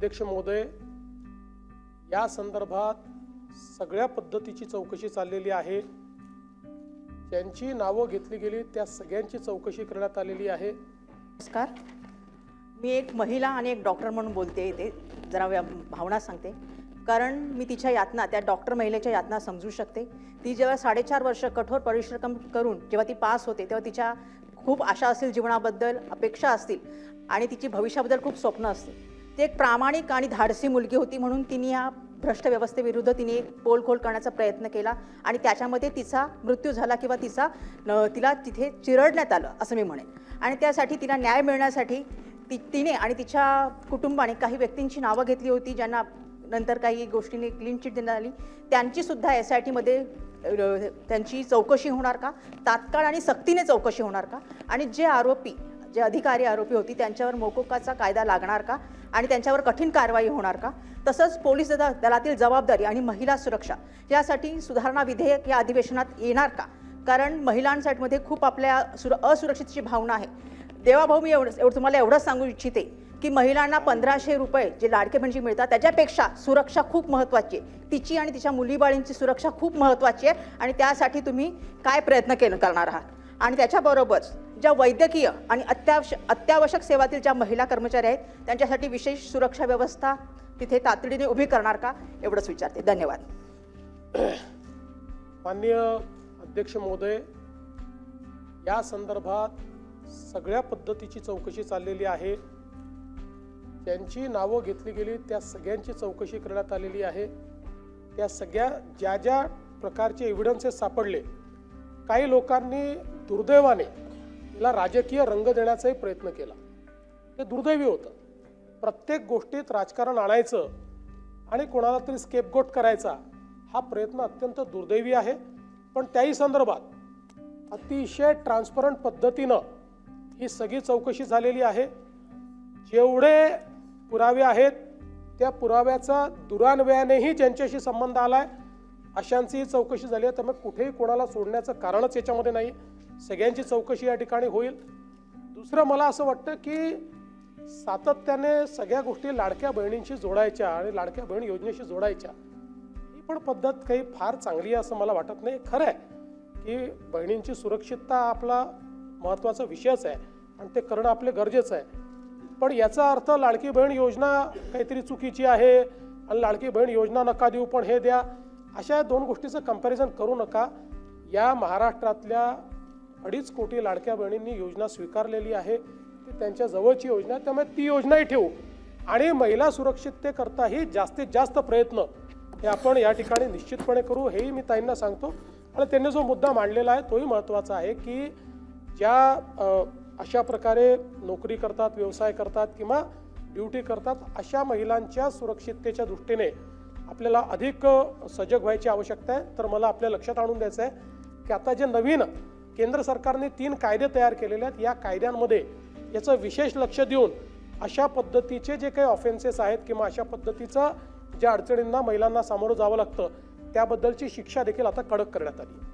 अध्यक्ष महोदय, या संदर्भात सगळ्या पद्धतीची चौकशी चाललेली आहे। ज्यांची नावं घेतली गेली त्या सगळ्यांची चौकशी करण्यात आलेली आहे। नमस्कार, मी एक महिला आणि एक डॉक्टर म्हणून बोलते। इथे जरा भावना सांगते, कारण मी तिच्या यातना, त्या डॉक्टर महिलेच्या यातना समजू शकते। ती जेव्हा 4.5 वर्ष कठोर परिश्रम करून जेव्हा ती पास होते तेव्हा तिच्या खूप आशा असतील, जीवनाबद्दल अपेक्षा असतील आणि तिची भविष्याबद्दल खूप स्वप्न असतील। ती एक प्रामाणिक आणि धाडसी मुलगी होती, म्हणून तिने या भ्रष्ट व्यवस्थेविरुद्ध तिने एक पोलखोल करण्याचा प्रयत्न केला आणि त्याच्यामध्ये तिचा मृत्यू झाला किंवा तिला तिथे चिरडण्यात आलं असं मी म्हणेन। आणि त्यासाठी तिला न्याय मिळण्यासाठी तिने आणि तिच्या कुटुंबाने काही व्यक्तींची नावं घेतली होती, ज्यांना नंतर काही गोष्टींनी क्लीन चिट देण्यात आली। त्यांची सुद्धा SIT मध्ये त्यांची चौकशी होणार का, तात्काळ आणि सक्तीने चौकशी होणार का, आणि जे अधिकारी आरोपी होती त्यांच्यावर मोकोकाचा कायदा लागणार का आणि त्यांच्यावर कठीण कारवाई होणार का, तसंच पोलीस दलातील जबाबदारी आणि महिला सुरक्षा यासाठी सुधारणा विधेयक या अधिवेशनात येणार का, कारण महिलांसाठी खूप आपल्या असुरक्षितची भावना आहे। देवाभाऊ, मी तुम्हाला एवढंच सांगू इच्छिते की महिलांना 1500 रुपये जे लाडके बहिणीचे मिळतात त्याच्यापेक्षा सुरक्षा खूप महत्त्वाची आहे। तिची आणि तिच्या मुलीबाळींची सुरक्षा खूप महत्त्वाची आहे आणि त्यासाठी तुम्ही काय प्रयत्न करणार आहात, आणि त्याच्याबरोबर ज्या वैद्यकीय आणि अत्यावश्यक सेवातील ज्या महिला कर्मचारी आहेत त्यांच्यासाठी विशेष सुरक्षा व्यवस्था तिथे तातडीने उभी करणार का, एवढंच विचारते। धन्यवाद। माननीय अध्यक्ष महोदय, या संदर्भात सगळ्या पद्धतीची चौकशी चाललेली आहे। ज्यांची नावं घेतली गेली त्या सगळ्यांची चौकशी करण्यात आलेली आहे। त्या सगळ्या ज्या प्रकारचे एव्हिडन्सेस सापडले, काही लोकांनी दुर्दैवाने याला राजकीय रंग देण्याचाही प्रयत्न केला। ते दुर्दैवी होतं। प्रत्येक गोष्टीत राजकारण आणायचं आणि कोणाला तरी स्केपगोट करायचा हा प्रयत्न अत्यंत दुर्दैवी आहे। पण त्याही संदर्भात अतिशय ट्रान्सपरंट पद्धतीनं ही सगळी चौकशी झालेली आहे। जेवढे पुरावे आहेत त्या पुराव्याचा दुरान्वयानेही ज्यांच्याशी संबंध आलाय अशांची चौकशी झाली आहे। त्यामुळे कुठेही कोणाला सोडण्याचं कारणच याच्यामध्ये नाही। सगळ्यांची चौकशी या ठिकाणी होईल। दुसरं, मला असं वाटतं की सातत्याने सगळ्या गोष्टी लाडक्या बहिणींशी जोडायच्या आणि लाडक्या बहीण योजनेशी जोडायच्या, ही पण पद्धत काही फार चांगली आहे असं मला वाटत नाही। खरं आहे की बहिणींची सुरक्षितता आपला महत्त्वाचा विषयच आहे आणि ते करणं आपले गरजेचं आहे। पण याचा अर्थ लाडकी बहीण योजना काहीतरी चुकीची आहे आणि लाडकी बहीण योजना नका देऊ पण हे द्या, अशा दोन गोष्टीचं कंपॅरिझन करू नका। या महाराष्ट्रातल्या 2.5 कोटी लाडक्या बहिणींनी योजना स्वीकारलेली आहे, ती त्यांच्या जवळची योजना आहे। त्यामुळे ती योजनाही ठेवू आणि महिला सुरक्षिततेकरताही जास्तीत जास्त प्रयत्न हे आपण या ठिकाणी निश्चितपणे करू, हेही मी ताईंना सांगतो। आणि त्यांनी जो मुद्दा मांडलेला आहे तोही महत्त्वाचा आहे की ज्या अशा प्रकारे नोकरी करतात, व्यवसाय करतात किंवा ड्युटी करतात, अशा महिलांच्या सुरक्षिततेच्या दृष्टीने आपल्याला अधिक सजग व्हायची आवश्यकता आहे। तर मला आपल्या लक्षात आणून द्यायचं आहे की आता जे नवीन केंद्र सरकारने 3 कायदे तयार केलेले आहेत, या कायद्यांमध्ये याचं विशेष लक्ष देऊन अशा पद्धतीचे जे काही ऑफेन्सेस आहेत किंवा अशा पद्धतीचं ज्या अडचणींना महिलांना सामोरं जावं लागतं त्याबद्दलची शिक्षा देखील आता कडक करण्यात आली आहे।